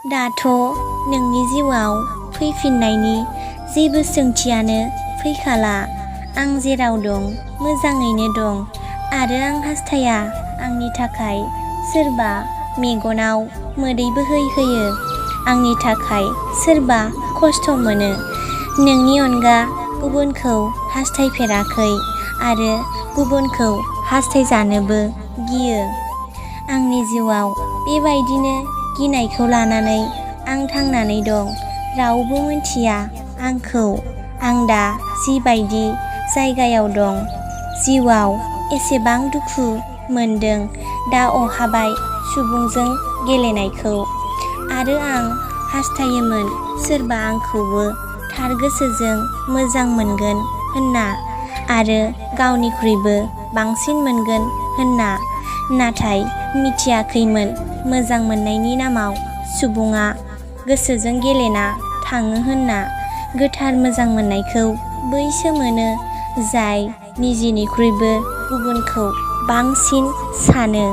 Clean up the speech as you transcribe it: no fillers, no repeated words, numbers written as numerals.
दाथ' नोंनि जिउआव फैफिननायनि जेबो सोंथियानो फैखाला। आं जेराव दं मोजाङैनो दं आरो आं हास्थाया आंनि थाखाय सोरबा मेगनाव मोदै बोहैहोयो, आंनि थाखाय सोरबा खस्थ' मोनो। नोंनि अनगा गुबुनखौ हास्थायफेराखै आरो गुबुनखौ हास्थायजानोबो गियो। आंनि जिउआव बेबायदिनो गिनायखौ लानानै आं थांनानै दं। रावबो मिथिया आंखौ आं दा जिबायदि जायगायाव दं। जिउआव एसेबां दुखु मोनदों दा अहाबाय सुबुंजों गेलेनायखौ। आरो आं हास्थायोमोन सोरबा आंखौबो थार गोसोजों मोजां मोनगोन होनना आरो गावनिख्रुइबो बांसिन मोनगोन होनना। नाथाय मिथियाखैमोन मोजां मोननायनि नामाव सुबुङा गोसोजों गेलेना थाङो होनना। गोथार मोजां मोननायखौ बैसो मोनो जाय निजेनिख्रुइबो गुबुनखौ बांसिन सानो।